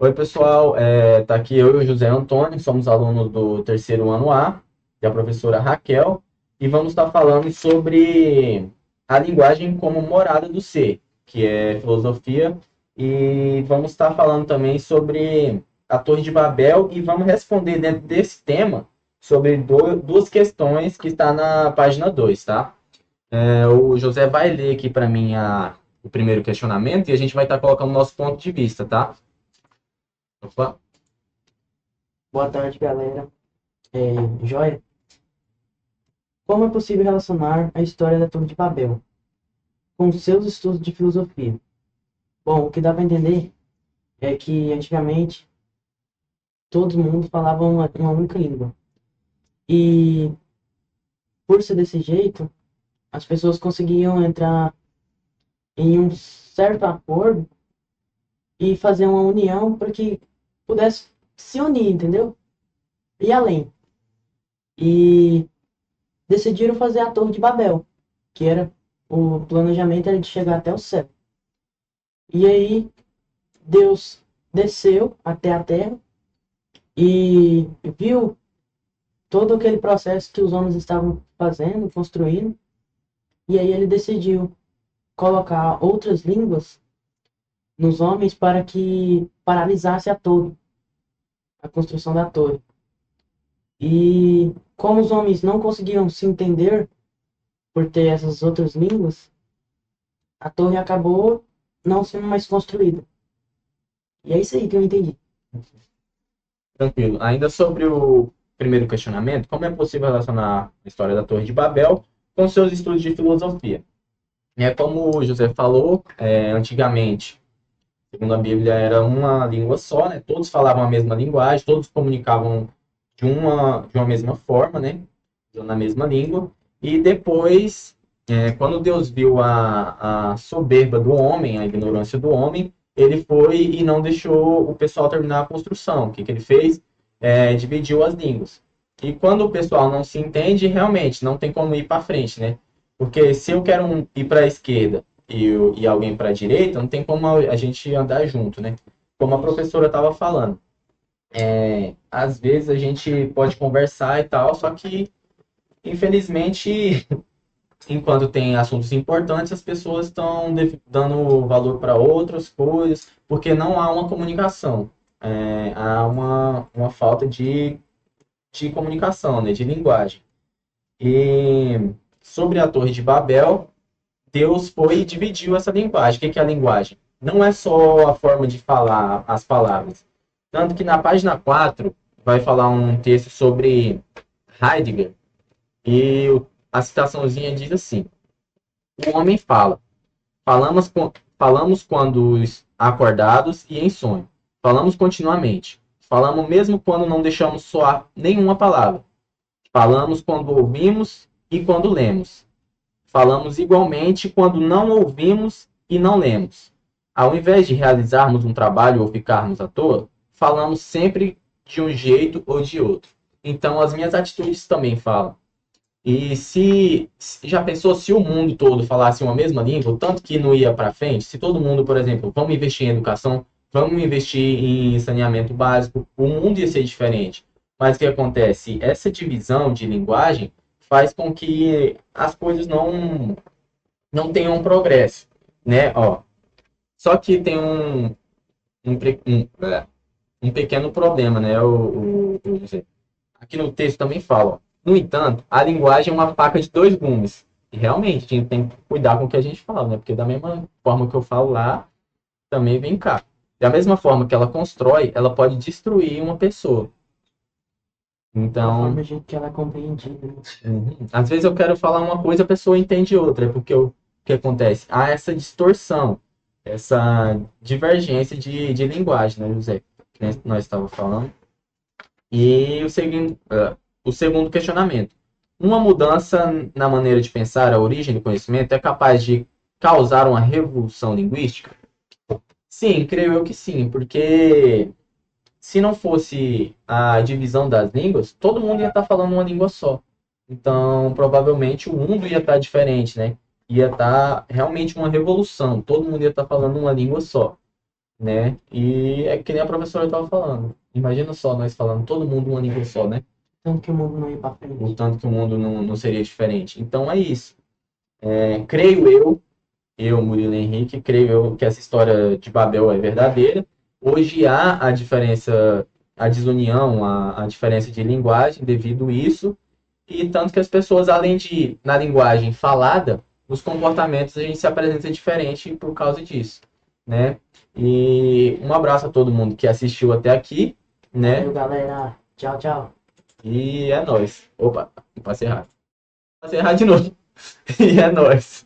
Oi, pessoal. Tá aqui eu e o José Antônio, somos alunos do terceiro ano A, e a professora Raquel, e vamos estar falando sobre a linguagem como morada do ser, que é filosofia, e vamos estar falando também sobre a Torre de Babel, e vamos responder dentro desse tema sobre duas questões que está na página 2, tá? O José vai ler aqui para mim o primeiro questionamento, e a gente vai estar colocando o nosso ponto de vista, tá? Opa. Boa tarde, galera. Joia? Como é possível relacionar a história da Torre de Babel com os seus estudos de filosofia? Bom, o que dá para entender é que antigamente todo mundo falava uma única língua. E por ser desse jeito, as pessoas conseguiam entrar em um certo acordo e fazer uma união para que pudesse se unir, entendeu? E além. E decidiram fazer a Torre de Babel, que era o planejamento era de chegar até o céu. E aí Deus desceu até a terra e viu todo aquele processo que os homens estavam fazendo, construindo, e aí ele decidiu colocar outras línguas nos homens para que paralisasse a torre, a construção da torre. E como os homens não conseguiam se entender por ter essas outras línguas, a torre acabou não sendo mais construída. E é isso aí que eu entendi. Tranquilo. Ainda sobre o primeiro questionamento, como é possível relacionar a história da Torre de Babel com seus estudos de filosofia? Como o José falou, antigamente, segundo a Bíblia, era uma língua só, né? Todos falavam a mesma linguagem, todos comunicavam de uma mesma forma, né? Usando a mesma língua. E depois, quando Deus viu a soberba do homem, a ignorância do homem, ele foi e não deixou o pessoal terminar a construção. O que, que ele fez? Dividiu as línguas. E quando o pessoal não se entende, realmente não tem como ir para frente, né? Porque se eu quero ir para a esquerda e alguém para a direita, não tem como a gente andar junto, né? Como a professora estava falando. Às vezes a gente pode conversar e tal, só que infelizmente, enquanto tem assuntos importantes, as pessoas estão dando valor para outras coisas, porque não há uma comunicação. Há uma falta de comunicação, né, de linguagem. E sobre a Torre de Babel, Deus foi e dividiu essa linguagem. O que é a linguagem? Não é só a forma de falar as palavras. Tanto que na página 4 vai falar um texto sobre Heidegger, e a citaçãozinha diz assim: o homem fala. Falamos quando acordados e em sonho. Falamos continuamente. Falamos mesmo quando não deixamos soar nenhuma palavra. Falamos quando ouvimos e quando lemos. Falamos igualmente quando não ouvimos e não lemos. Ao invés de realizarmos um trabalho ou ficarmos à toa, falamos sempre de um jeito ou de outro. Então, as minhas atitudes também falam. E se já pensou se o mundo todo falasse uma mesma língua, o tanto que não ia para frente? Se todo mundo, por exemplo, vamos investir em educação, vamos investir em saneamento básico, o mundo ia ser diferente. Mas o que acontece? Essa divisão de linguagem faz com que as coisas não tenham um progresso, né? Ó, só que tem um pequeno problema, né? Aqui no texto também fala, ó. No entanto, a linguagem é uma faca de dois gumes. E realmente, a gente tem que cuidar com o que a gente fala, né? Porque da mesma forma que eu falo lá, também vem cá. Da mesma forma que ela constrói, ela pode destruir uma pessoa. Da Então, forma que ela é compreendida, né? às vezes eu quero falar uma coisa, a pessoa entende outra. É porque o que acontece? Há essa distorção, essa divergência de linguagem, né, José? Que nós estávamos falando. E o segundo questionamento. Uma mudança na maneira de pensar a origem do conhecimento é capaz de causar uma revolução linguística? Sim, creio eu que sim, porque se não fosse a divisão das línguas, todo mundo ia estar falando uma língua só. Então, provavelmente o mundo ia estar diferente, né? Ia estar realmente uma revolução, todo mundo ia estar falando uma língua só. né? E é que nem a professora estava falando. Imagina só nós falando todo mundo uma língua só, né? Tanto que o mundo não ia pra O frente. tanto que o mundo não seria diferente. Então é isso. Creio eu, Murilo Henrique, creio eu que essa história de Babel é verdadeira. Hoje há a diferença, a desunião, a diferença de linguagem devido a isso, e tanto que as pessoas, além de na linguagem falada, nos comportamentos a gente se apresenta diferente por causa disso, né? E um abraço a todo mundo que assistiu até aqui, Valeu, né? galera. Tchau, tchau. E é nóis. Opa, passei errado. Passei errado de novo. E é nóis.